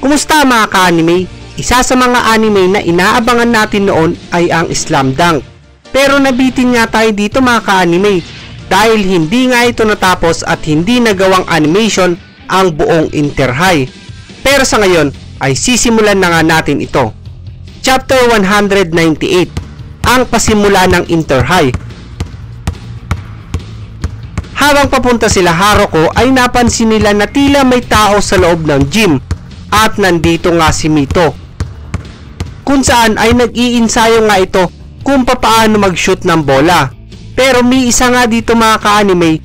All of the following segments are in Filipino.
Kumusta mga ka-anime? Isa sa mga anime na inaabangan natin noon ay ang Slam Dunk. Pero nabitin nga tayo dito mga ka-anime dahil hindi nga ito natapos at hindi nagawang animation ang buong Inter High. Pero sa ngayon ay sisimulan na nga natin ito. Chapter 198, ang pasimula ng Inter High. Habang papunta sila Haruko ay napansin nila na tila may tao sa loob ng gym at nandito nga si Mito, kung saan ay nag-iinsayo nga ito kung paano mag-shoot ng bola. Pero may isa nga dito mga ka-anime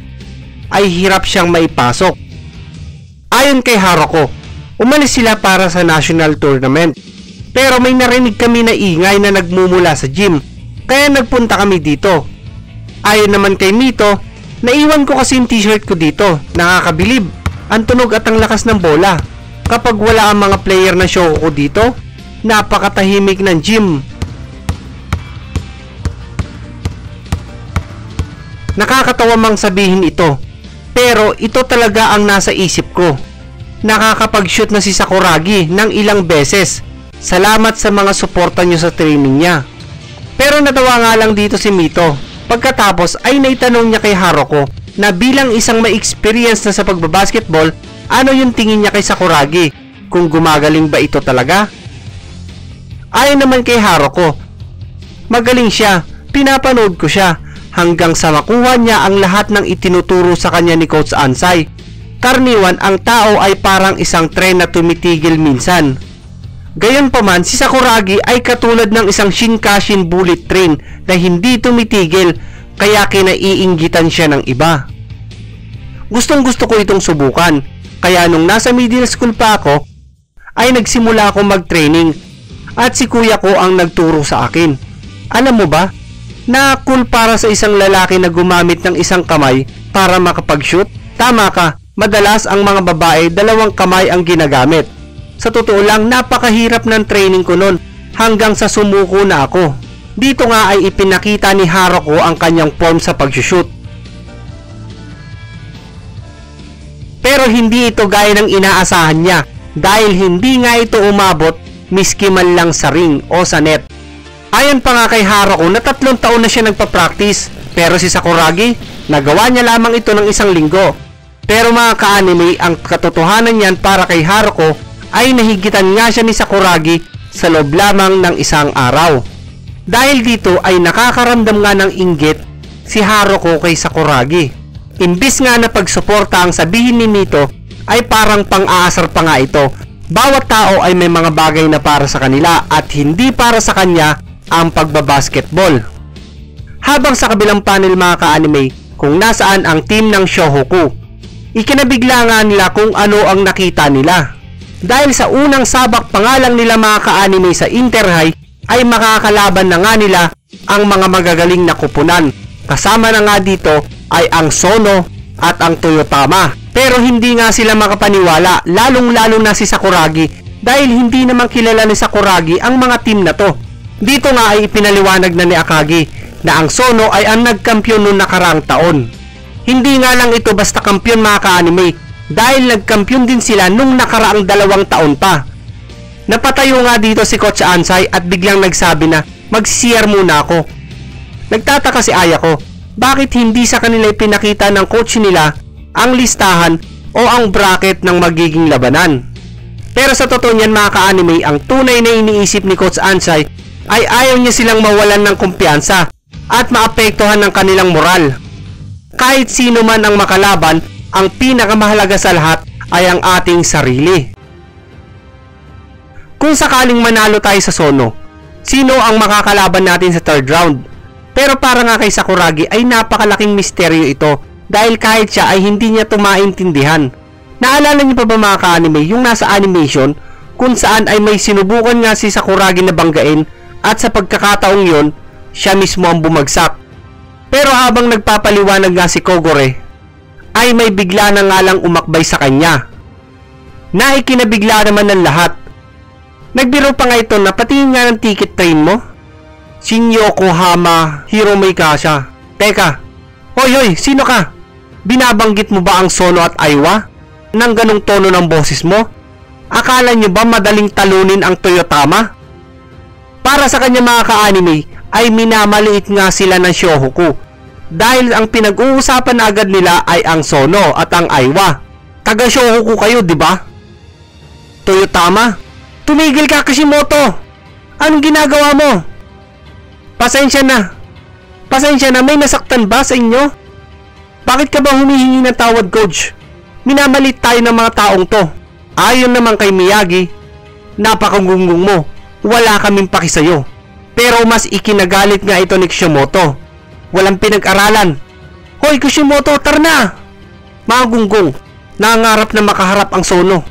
ay hirap siyang maipasok. Ayon kay Haruko, umalis sila para sa national tournament. Pero may narinig kami na ingay na nagmumula sa gym, kaya nagpunta kami dito. Ayon naman kay Mito, naiwan ko kasi yung t-shirt ko dito. Nakakabilib ang tunog at ang lakas ng bola. Kapag wala ang mga player na show ko dito, napakatahimik ng gym. Nakakatawa mang sabihin ito, pero ito talaga ang nasa isip ko. Nakakapag-shoot na si Sakuragi ng ilang beses. Salamat sa mga suporta nyo sa training niya. Pero natawa nga lang dito si Mito. Pagkatapos ay naitanong niya kay Haruko na bilang isang may experience na sa pagbabasketball, ano yung tingin niya kay Sakuragi? Kung gumagaling ba ito talaga? Ayon naman kay Haruko, magaling siya, pinapanood ko siya, hanggang sa makuha niya ang lahat ng itinuturo sa kanya ni Coach Ansai. Karaniwan ang tao ay parang isang tren na tumitigil minsan. Gayunpaman si Sakuragi ay katulad ng isang Shinkashin bullet train na hindi tumitigil, kaya kinaiinggitan siya ng iba. Gustong gusto ko itong subukan. Kaya nung nasa middle school pa ako, ay nagsimula ako mag-training at si kuya ko ang nagturo sa akin. Alam mo ba, na cool para sa isang lalaki na gumamit ng isang kamay para makapag-shoot? Tama ka, madalas ang mga babae dalawang kamay ang ginagamit. Sa totoo lang, napakahirap ng training ko noon hanggang sa sumuko na ako. Dito nga ay ipinakita ni Haruko ang kanyang form sa pag-shoot. Pero hindi ito gaya ng inaasahan niya dahil hindi nga ito umabot miski man lang sa ring o sa net. Ayon pa nga kay Haruko na 3 taon na siya nagpa-practice, pero si Sakuragi nagawa niya lamang ito ng 1 linggo. Pero mga ka-anime, ang katotohanan niyan para kay Haruko ay nahigitan nga siya ni Sakuragi sa loob lamang ng 1 araw. Dahil dito ay nakakaramdam nga ng inggit si Haruko kay Sakuragi. Imbis nga na pagsuporta ang sabihin ni Mito, ay parang pang-aasar pa nga ito. Bawat tao ay may mga bagay na para sa kanila at hindi para sa kanya ang pagbabasketball. Habang sa kabilang panel mga ka-anime, kung nasaan ang team ng Shohoku, ikinabigla nga nila kung ano ang nakita nila. Dahil sa unang sabak pa nga lang nila mga ka-anime sa Inter High, ay makakalaban na nga nila ang mga magagaling na kupunan. Kasama na nga dito ay ang Sono at ang Toyotama. Pero hindi nga sila makapaniwala, lalong-lalo na si Sakuragi, dahil hindi naman kilala ni Sakuragi ang mga team na to. Dito nga ay ipinaliwanag na ni Akagi na ang Sono ay ang nagkampiyon noong nakaraang taon. Hindi nga lang ito basta kampiyon mga ka-anime, dahil nagkampiyon din sila nung nakaraang 2 taon pa. Napatayo nga dito si Coach Ansai at biglang nagsabi na mag-CR muna ako. Nagtataka si Ayako, bakit hindi sa kanila ipinakita ng coach nila ang listahan o ang bracket ng magiging labanan? Pero sa totoo niyan mga ka-anime, ang tunay na iniisip ni Coach Ansai ay ayaw niya silang mawalan ng kumpiyansa at maapektuhan ng kanilang moral. Kahit sino man ang makalaban, ang pinakamahalaga sa lahat ay ang ating sarili. Kung sakaling manalo tayo sa Sono, sino ang makakalaban natin sa 3rd round? Pero para nga kay Sakuragi ay napakalaking misteryo ito dahil kahit siya ay hindi niya ito maintindihan. Naalala niyo pa ba mga ka-anime yung nasa animation kung saan ay may sinubukan nga si Sakuragi na banggain at sa pagkakataong yon siya mismo ang bumagsak. Pero habang nagpapaliwanag nga si Kogore ay may bigla na nga lang umakbay sa kanya na ikinabigla naman ng lahat. Nagbiro pa nga ito na patingin nga ng ticket train mo. Shin Yokohama Hiromei Kasha. Teka, hoy, sino ka? Binabanggit mo ba ang Sono at Aiwa? Nang ganong tono ng boses mo? Akala nyo ba madaling talunin ang Toyotama? Para sa kanya mga ka-anime, ay minamaliit nga sila ng Shohoku. Dahil ang pinag-uusapan na agad nila ay ang Sono at ang Aiwa. Taga Shohoku kayo, di ba? Toyotama, tumigil ka Kishimoto! Anong ginagawa mo? Pasensya na. Pasensya na, may nasaktan ba sa inyo? Bakit ka ba humihingi ng tawad, Coach? Minamalit tayo ng mga taong to. Ayon naman kay Miyagi, napakangunggong mo. Wala kaming paki sa'yo. Pero mas ikinagalit nga ito ni Kishimoto. Walang pinag-aralan. Hoy Kishimoto, tara na! Mga gunggong, nangangarap na makaharap ang Sono.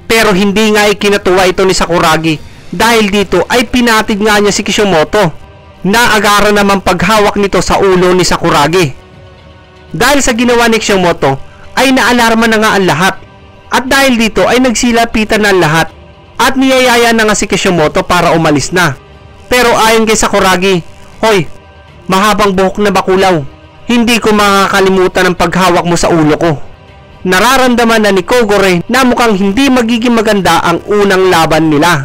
Pero hindi nga ikinatuwa ito ni Sakuragi dahil dito ay pinatid nga niya si Kishimoto. Naagara naman paghawak nito sa ulo ni Sakuragi. Dahil sa ginawa ni Kishimoto ay naalarma na nga ang lahat. At dahil dito ay nagsilapitan na ang lahat at niyayaya na nga si Kishimoto para umalis na. Pero ayon kay Sakuragi, hoy, mahabang buhok na bakulaw, hindi ko makakalimutan ang paghawak mo sa ulo ko. Nararamdaman na ni Kogore na mukhang hindi magiging maganda ang unang laban nila.